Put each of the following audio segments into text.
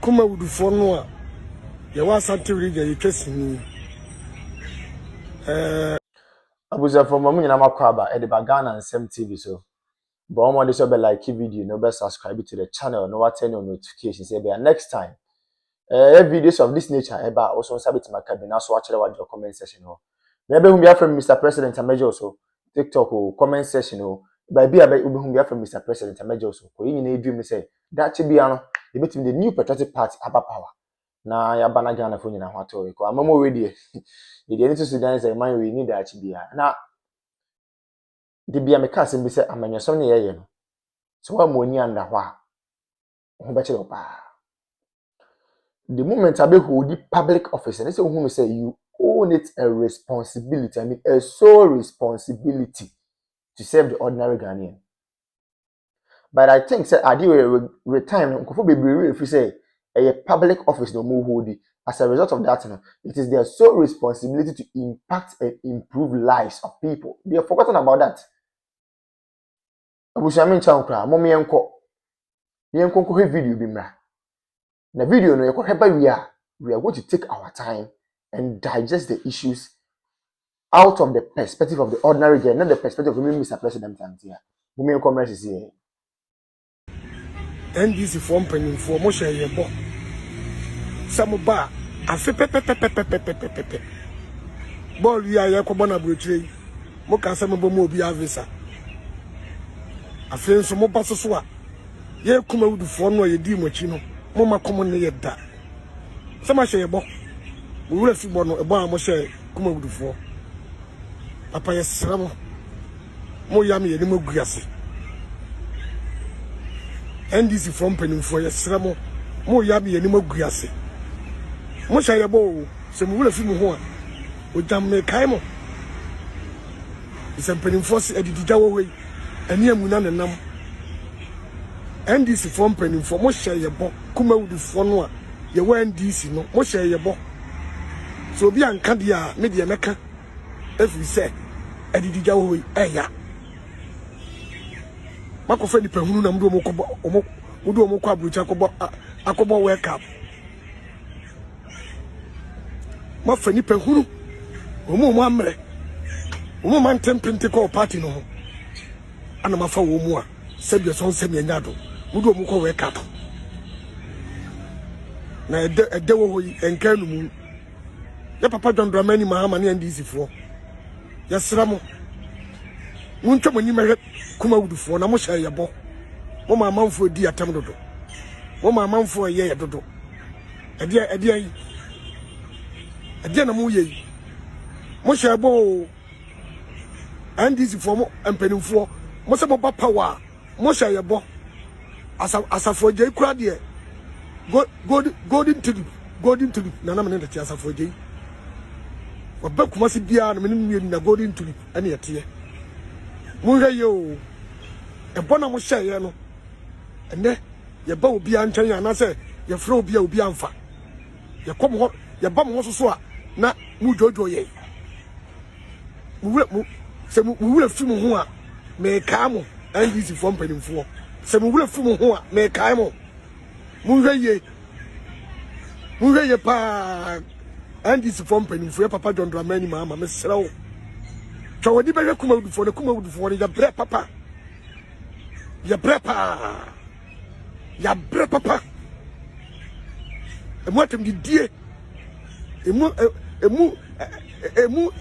Kumaw00d for no a ye wa asante region ye twesini abuza from mo nyina makwaba e de bagana nsem TV so but omo de so be like video no be subscribe to the channel no what turn on notifications say be next time videos of this nature eba also sabit makabina so akere wa the comment section ho na be hu bia from Mr. President Amejo so TikTok o comment section ho ba bia be hu bia from Mr. President Amejo so ko yin na edwum me say that bia no e betim the new patriotic party aba power na ya bana Ghana fo nyina ho ato ko amamo we de e de nito Sudan say man we need that bia na de bia me ka sem bi say amanyasom ne yeye no so wa mo ni anda ho a ho be chiro pa the moment I be hold the public office and say who say you own it a responsibility, I mean a sole responsibility to serve the ordinary Ghanaian. But I think say I do retirement nkofo bebree if you say a public office no more hold it. As a result of that, it is their sole responsibility to impact and improve lives of people. They have forgotten about that. Abushami chankra momi enko video bi mra. Na video no we are going to take our time and digest the issues out of the perspective of the ordinary guy, not the perspective of Mr. President here. We may come right here. NDC form penny for mo share yebo. Some ba afi pepe. Ball we are ko bona Gr33dy. Mo kan se mo bo mo obi avisa. Afi nso mo ba so a ye Kumaw00d for no ye di mo chi no. Mo makomo ne ye da. Sama share yebo. We will fi bo no ebo a mo share Kumaw00d for. Papa yesra mo yam ye ni mo guase. NDC from penny for yesra mo yam ye ni mo guase. Mo share yebo se mo will fi mo ho a o jam me kai mo. Isem penny for se edidi jawo we ani amuna ne nam. NDC from penny for mo share yebo Kumaw00d for no a ye wa NDC no mo share yebo. So bi anka dia me de meka every say edidi jawo we eya makofa ni pehunu na mdo mokobo omo kwa brucha akobo wake up mafa ni pehunu omo amre omo man tempente ko party no ana mafa wo mu a sebia son semia nyado mdo omo ko wake up na ede wo hoyi enkanu mu ya papa Prez.Mahama Ign0res NDC for yesra mo muntwa mani mehwe Kumaw00d for na mo share yebo mo mamanfo di atam dodo mo mamanfo ye dodo ede na mo ye mo share bo NDC for mo empanimfo mo se mo ba power mo share yebo asafo je kura de golden tulip na na me ne te asafo je Kumasi bia na menu na golden tulip ane yete mo hwe yo e bona mo share no ene ye ba obi antwan ya na se ye fra obi a obi amfa ye kom ho ye ba mo so a na mu jojo ye mu se mu wura fi mo ho a me ka mo NDC from penimfo se mu wura fi mo ho a me ka mo mu hwe ye pa NDC from penimfo papa Prez.Mahama me srawo Chawadi be Kumaw00d for the Kumaw00d for ya bre papa. Ya bre papa. Emu atem di die. Emu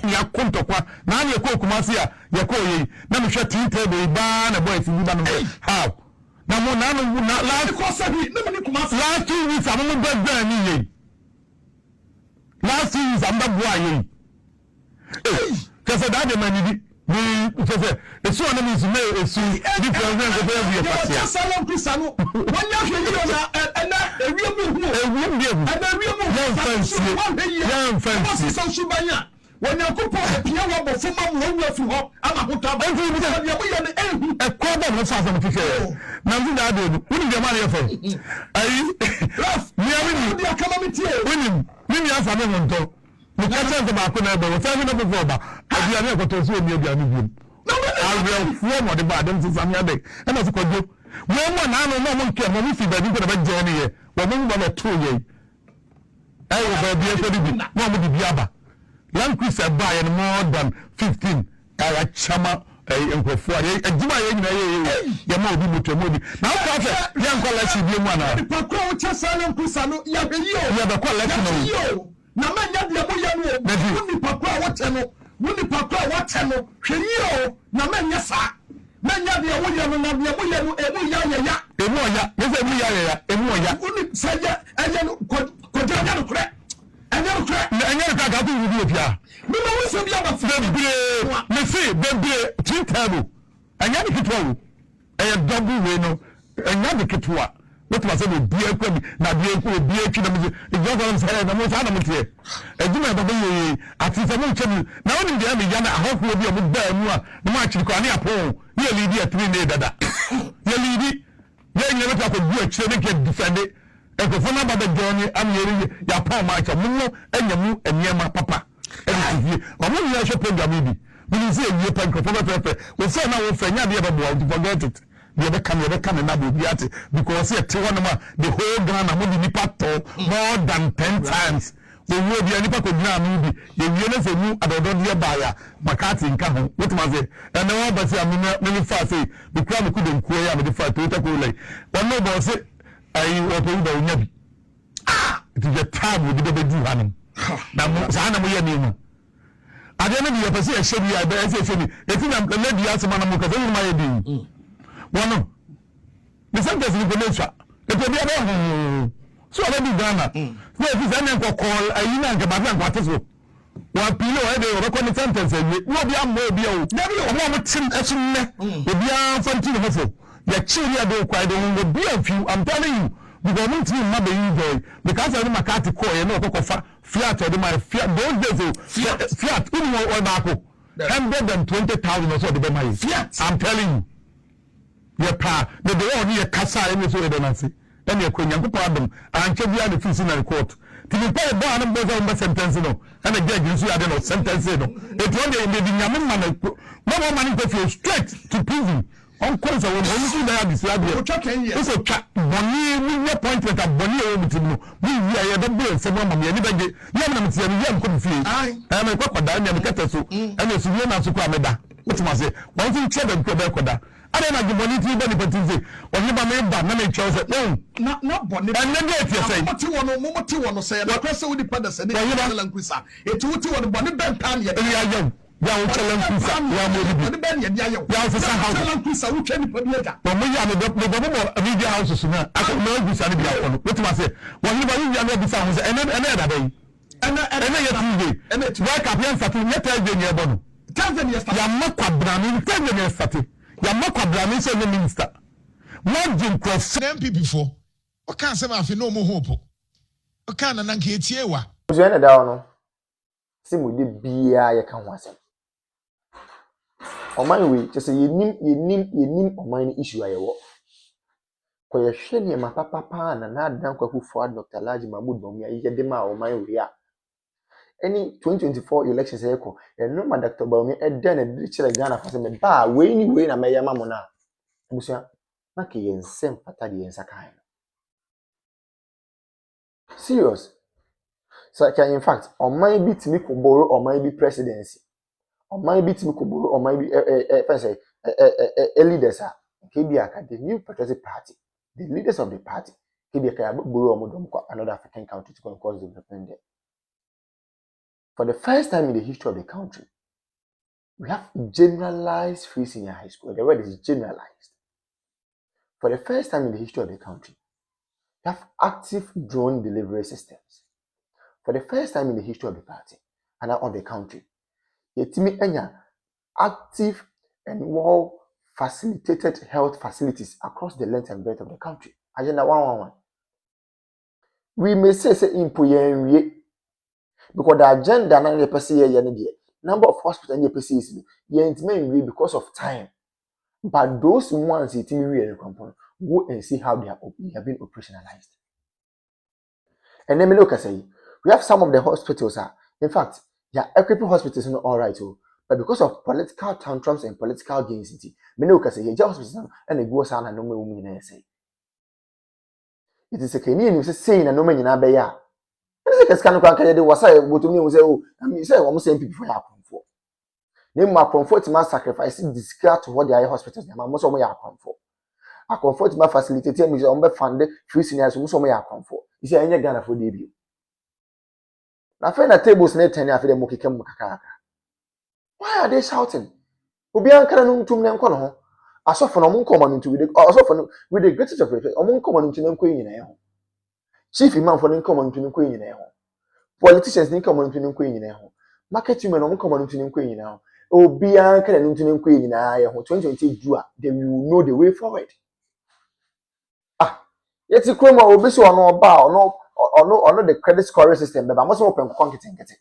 ya kontokwa na na ekọ Kumasi a ya ko yi na me hwe p3ople ba na boy fi ba no how na mo na last course bi na me Kumasi last 2 weeks am mo ba ni yi last 2 weeks am ba bo ayi kese da de mani bi kese esu ona mi zume esu di program go be ya pasia ya salon pisano wonya hwe ni na na ewiem hu ewiem ya fancy so subanya wonya kopo epia wo bofuma mo wo fi ho ama hota ba nti bi ya mo ya ne ehu ekwa ba mo sa so kike na nzi da do woni de mari efe ayi raf mi ya ni ya kama mi tie woni mi ya fa me honto we can't talk about Kumaw00d. We're talking about Boba. I be a to see me a new. No, I will form of the bad. Them since I'm here. And as a Woman, I don't know, one can only see that you could have a journey. Woman, one or 2 years. I will be a baby, one with the Biaba. Young Chris are buying more than 15. I like Chama. A Juma, your mobile to movie. Now, young collection, you want to call Chasano Pusano, you have a collection. Now, man, you papa watano, Wuni papa watano, Shio, Naman Yasa, Manya, the William, Emoya, Emoya, Wuni Saya, and then Kodano crack. And then crack, and then I do with you. No, so the other me see, baby, two table. And you get one. And double window, and you get one. What was it? Be a quid, not be a quid, be a kid. If you're going to say, I'm not animal here. And you never be at least I'm telling you. Now, in the end, I hope we'll be a good bear. The match you can't approve. You're leading a 3 day. You're leading. You're never talk about you, so they can defend it. And for number the journey, I'm hearing your poor match of Muno and your move and near my papa. I'm not going to program maybe. When you say you pay for the we say now, if you're able to forget it, you ever come and not be at it because you're the whole ground more than 10 times. We will be any pack of movie. The units of you at the Dodia buyer, McCarthy in Cameroon. What was it? And no one but I'm many fast say the crowd couldn't query with the fight to take away. One more boss, I want to know. It is a time with the baby running. Now, Sana, we are new. I don't know if you say a shady idea. I say, if you have a lady as a man, because I my idea. One, the sentence is the nature. It will be a so I be Ghana. No, if it's any call, I know about what is it. One pillow, I record the sentence, and you will be a mobile. Never a moment, as soon as you be a fancy hustle. Your children don't quite will be a few, I'm telling you. Because I'm not enjoy because I am a cat call and no fiat or my fiat those days fiat or Marco 120,000 or so the money. Fiat, I'm telling you. Your pa, the door near Casa and so the Nancy. Then you're going to pardon and check the other fees in the court. To be paid by a number sentence, and again, you see, I don't know, sentence. It one day the Yaman, no more money to feel straight to prison. On course, I will only do that. It's a cat. Bonnie, appointment at Bonnie over to you. We are the bill, some woman, anybody. Young couldn't feel. I am a crocodile and a cattle, and it's a woman to come. What must say? One thing, children, Quebec. I don't like the money to anybody. Or never made that many choices. No, not Bonnie. And then if you say, what you want to say, the person with the palace and the Languisa. It's what you want to Bonnie Bell Pan yet. We are young. Ya uchele mpisa ya modibi. Ni ben ye ya ofisa house. Uchele mpisa uche ni podieta. Bo me ya no bo media house so na. Ako no ofisa ni bia kono. Wetin ma say? Won ni ba yu ya no ofisa house. Ene da dey. Ene ye tuwe. Ene why ka pian satu ne Thursday ni ebo no. Thursday ni start. Ya makwa brani Thursday ni start. Ya makwa brani so ni minister. Mo jin cross MPP for. O kan se ma fi no mo hope. O kan na nka etie wa. So ene da no. Simu de bia ye kan ho asem. Oman we just say yenim oman issue ayewo ko ye hwe ne ma papa na adan kwaku for Dr. Laji Mahmood Bawumia ye de ma oman we a any 2024 elections eko no ma Dr. Bawumia e den na de kire Ghana fa se me ba we ni we na me yama mo na busia na ke ye nsem pata de yensa kan serious so can in fact oman bi timi ko borrow oman bi presidency. Or might be Timukuburu, or might be a leaders are KBA, the new patriotic party, the leaders of the party, KBA Buru another African country to cause development there. For the first time in the history of the country, we have generalized free senior high school. The word is generalized. For the first time in the history of the country, we have active drone delivery systems. For the first time in the history of the party and of the country, Yetimi Enya active and well facilitated health facilities across the length and breadth of the country. Agenda 111. We may say impoyen because the agenda na the person here number of hospitals and the is intimate because of time. But those ones yetimi component go and see how they have been operationalized. And then me look at say we have some of the hospitals in fact, yeah, equipping hospitals are all right. But because of political tantrums and political gains, many will say, just and a go son and no woman say. It is a Canadian saying a no man in Abaya. It's a kind of country was I go to me and say, oh, I mean, say, almost same people for comfort. Name my comfort to my sacrificing discard to what the eye hospitals, and most of my comfort. I comfort my facilitator, Miss Ombe funded free seniors who saw my comfort. Is there any Ghana for debut? Now, find a tables net 10 after the Moki Kaka. Why are they shouting? Obian cannon to them color. I saw for no common into with the greatest of respect, among common into them queen in a chief imam for income into the queen in a politicians income into the queen in a marketing men on common into the queen now. Obian cannon into them queen in a 2020 they will know the way forward. Ah, yet the crime will be so on no bar or no the credit scoring system, but I must open conquering it.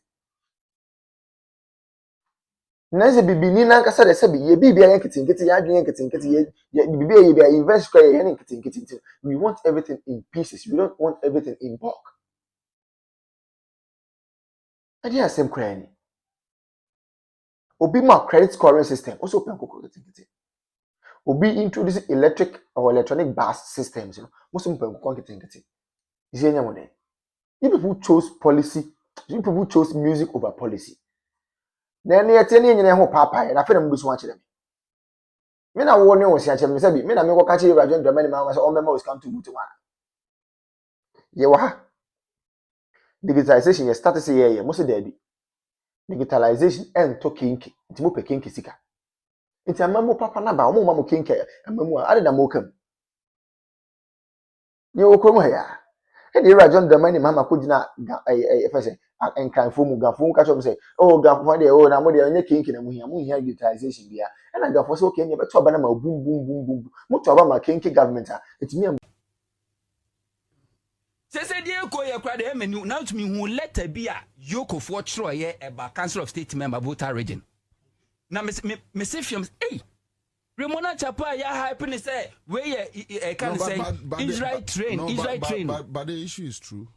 Nancy bibi ni na nkasa de se bi ye bibi ayen kitinkiti ya adwen kitinkiti ye bibi ye bi invest kwa ye kitinkiti. We want everything in pieces. We don't want everything in bulk. Adi asem kwa ni. Obi ma credit scoring system also open kitinkiti. Obi introduce electric or electronic bus systems, most open kitinkiti. Is enya mo den. You people chose policy. You people chose music over policy. Then yet any in ho papa and I feel them watch them. Men are warning was such a misabi. Men are me catch you Gr33dy many members all members come to one. Yewa. Digitalization started say yeah, most daddy. Digitalization and talking to mo pekinki sika. It's a mamu papa naba, omo mamu kinke, and mamu added a mokum. You will come here. And the Gr33dy mama could not if I say and can form Gafun catch up say, oh, Gafun, oh, now what they are kinking and we have utilization here. And I got for so can you but Banama boom, boom, boom, boom. Much about my kinky government. It's me. Say dear Koya cried him and now to me who let a be a yoke of what Troy about Council of State member Buta region. Now, Miss Films, eh? Ramona Chapa, ya happiness say, where I can say Israel train, Israel train. But the issue is true.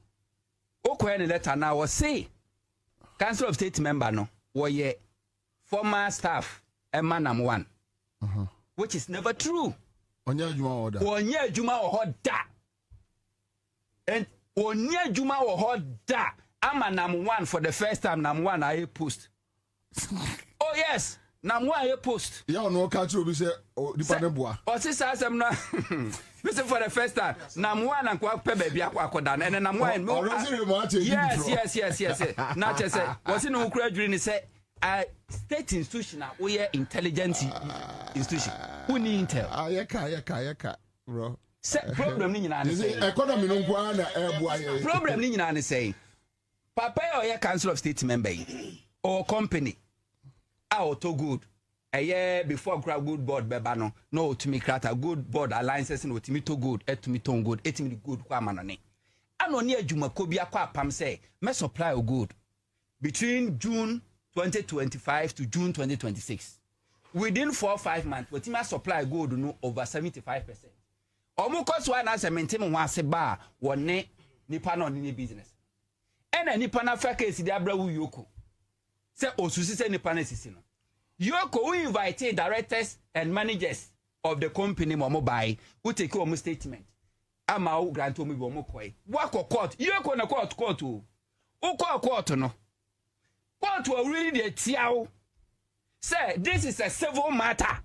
Okay, letter now was say Council of State member no, ye former staff and man am one, which is never true. Onya Juma or da, and Onya Juma or da. I'm a number one for the first time. Number one I post. Oh yes. Nam wa ye post. Ya no catch you be say dependent boy. O si sa asem na. We say for the first time. Nam wa na kwa pe baby akwakoda na and nam wa. Yes. Na che say, was in no kura dwiri ni say state institution we intelligence institution. Who need intel? Ayeka bro. Say problem ni nyina na say. Economy no kwa na eboa ye. Problem ni nyina na say. Papa or council of state member or company to good a year before grab good board bebano no to me crata good board alliances no to me to good to me to good it me good kwa manone ano ne adwuma ko bia kwa pam say me supply of good between June 2025 to June 2026 within 4 or 5 months we me supply good no over 75%. Omo cost one as maintain mo ase ba wone nipa no ni business ena nipa na fa case di abra wu yoko say osusi say nipa na sisi no yoko we invite directors and managers of the company mo buy who take your statement ama o grant o me bo mo koi wako court yoko na court o court no court will really dey tiao say this is a civil matter,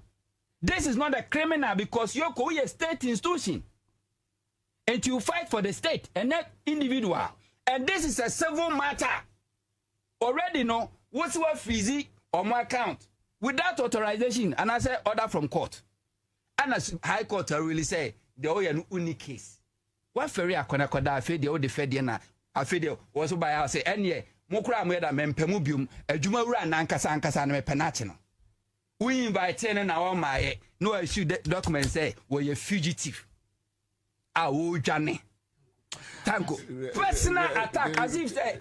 this is not a criminal because yoko we a state institution and you fight for the state and not individual, and this is a civil matter already. No what's what fizzy on my account without authorization, and I say order from court, and as high court really say the oil unique case what ferry akona koda afi the old fed na afi the was by I say any mokra mo da mempemu bium adwuma wura na ankasa na mepenache no we invite na wa my no issue document say we a fugitive wo dwane tango personal attack as if say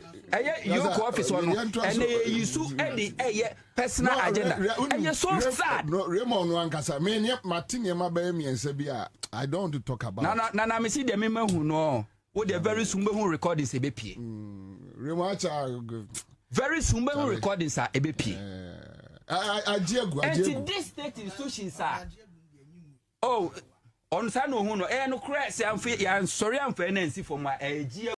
your office one and you sue any personal agenda and you so sad no Raymond no ankasa me ne matin ma ba miensa bia I don't want to talk about na me see the me hu no wo the very soon be hu recordings e be pie Raymond very soon be hu recordings e be pie And this state institutions are. Oh, on Sano Huno, and no crash, I'm sorry, I'm for NNC for my Agyeta.